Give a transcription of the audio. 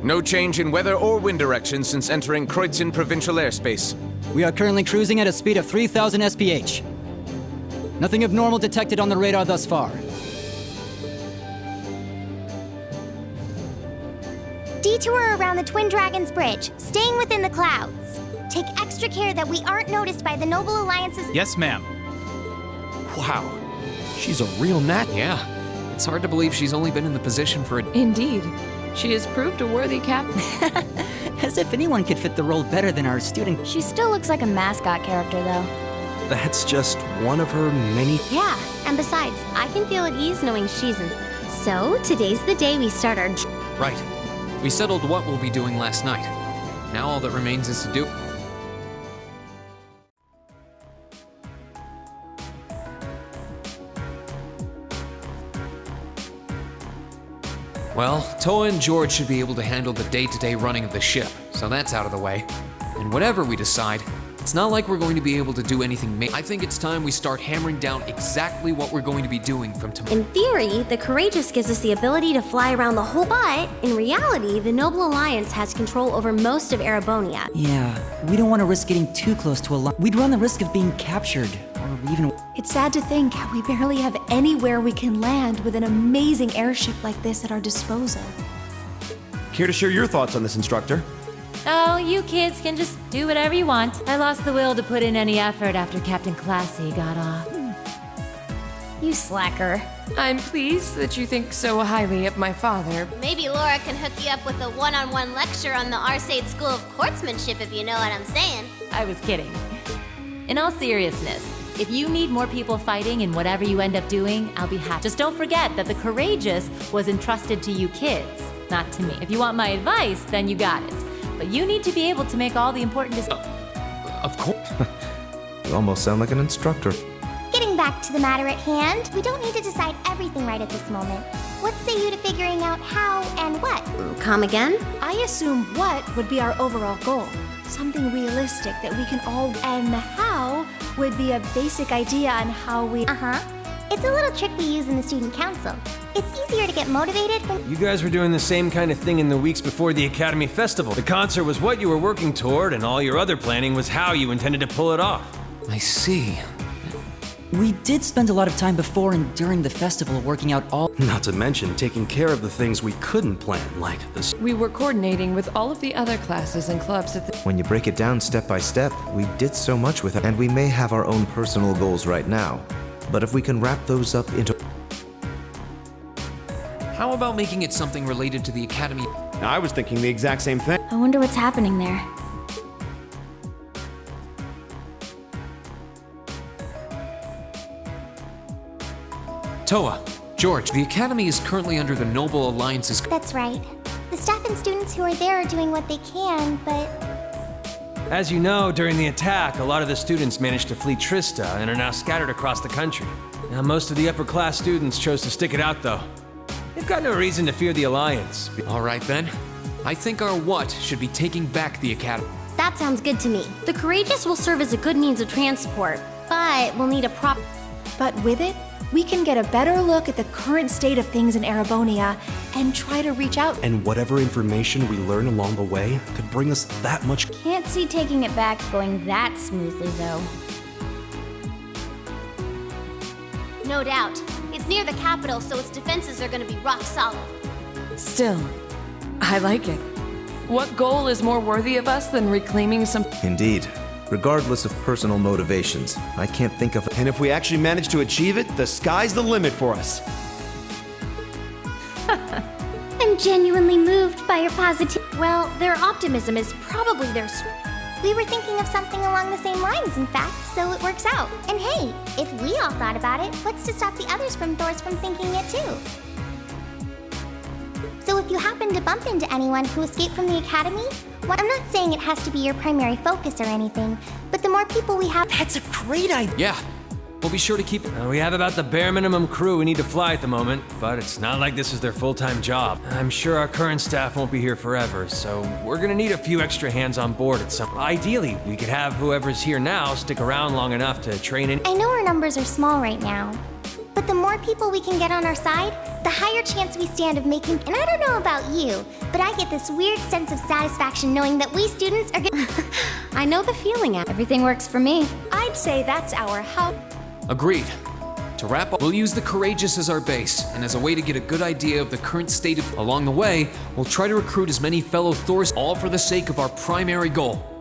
No change in weather or wind direction since entering Kreutzen provincial airspace. We are currently cruising at a speed of 3,000 SPH. Nothing abnormal detected on the radar thus far. Detour around the Twin Dragons Bridge, staying within the clouds. Take extra care that we aren't noticed by the Noble Alliance's— Yes, ma'am. Wow, she's a real nat. Yeah, it's hard to believe she's only been in the position for a... Indeed. She has proved a worthy captain. As if anyone could fit the role better than our student. She still looks like a mascot character, though. That's just one of her many. Yeah, and besides, I can feel at ease knowing she's in. So, today's the day we start our— Right. We settled what we'll be doing last night. Now all that remains is to do... Well, Toa and George should be able to handle the day-to-day running of the ship, so that's out of the way. And whatever we decide, it's not like we're going to be able to do anything I think it's time we start hammering down exactly what we're going to be doing from tomorrow. In theory, the Courageous gives us the ability to fly around the whole— But, in reality, the Noble Alliance has control over most of Erebonia. Yeah, we don't want to risk getting too close to a line. We'd run the risk of being captured, or even... It's sad to think how we barely have anywhere we can land with an amazing airship like this at our disposal. Care to share your thoughts on this, instructor? Oh, you kids can just do whatever you want. I lost the will to put in any effort after Captain Classy got off. You slacker. I'm pleased that you think so highly of my father. Maybe Laura can hook you up with a one-on-one lecture on the Arcade School of Courtsmanship, if you know what I'm saying. I was kidding. In all seriousness, if you need more people fighting in whatever you end up doing, I'll be happy. Just don't forget that the Courageous was entrusted to you kids, not to me. If you want my advice, then you got it. But you need to be able to make all the important decisions. Of course. You almost sound like an instructor. Getting back to the matter at hand, we don't need to decide everything right at this moment. What say you to figuring out how and what? Come again? I assume what would be our overall goal. Something realistic that we can all— And the how would be a basic idea on how we— Uh-huh. It's a little trick we use in the student council. It's easier to get motivated when— You guys were doing the same kind of thing in the weeks before the Academy Festival. The concert was what you were working toward, and all your other planning was how you intended to pull it off. I see. We did spend a lot of time before and during the festival working out all— Not to mention taking care of the things we couldn't plan, like this. We were coordinating with all of the other classes and clubs at the— When you break it down step by step, we did so much with it, and we may have our own personal goals right now. But if we can wrap those up into— How about making it something related to the Academy? I was thinking the exact same thing. I wonder what's happening there. Toa, George, the Academy is currently under the Noble Alliance's... That's right. The staff and students who are there are doing what they can, but— As you know, during the attack, a lot of the students managed to flee Trista and are now scattered across the country. Now, most of the upper-class students chose to stick it out, though. They've got no reason to fear the Alliance. All right, then. I think our what should be taking back the Academy. That sounds good to me. The Courageous will serve as a good means of transport, but we'll need a proper— But with it, we can get a better look at the current state of things in Erebonia and try to reach out. And whatever information we learn along the way could bring us that much— Can't see taking it back going that smoothly, though. No doubt. It's near the capital, so its defenses are gonna be rock solid. Still, I like it. What goal is more worthy of us than reclaiming some— Indeed. Regardless of personal motivations, I can't think of— And if we actually manage to achieve it, the sky's the limit for us. I'm genuinely moved by your positivity. Well, their optimism is probably their strength. We were thinking of something along the same lines, in fact, so it works out. And hey, if we all thought about it, what's to stop the others from thinking it too? So if you happen to bump into anyone who escaped from the Academy, well, I'm not saying it has to be your primary focus or anything, but the more people we have— That's a great idea! Yeah. We'll be sure to keep... We have about the bare minimum crew we need to fly at the moment, but it's not like this is their full-time job. I'm sure our current staff won't be here forever, so we're gonna need a few extra hands on board at some— Ideally, we could have whoever's here now stick around long enough to train in— I know our numbers are small right now, But the more people we can get on our side, the higher chance we stand of making. And I don't know about you, but I get this weird sense of satisfaction knowing that we students are I know the feeling. Everything works for me. I'd say that's our how. Agreed. To wrap up, we'll use the Courageous as our base, and as a way to get a good idea of the current state of. Along the way, we'll try to recruit as many fellow Thors, all for the sake of our primary goal: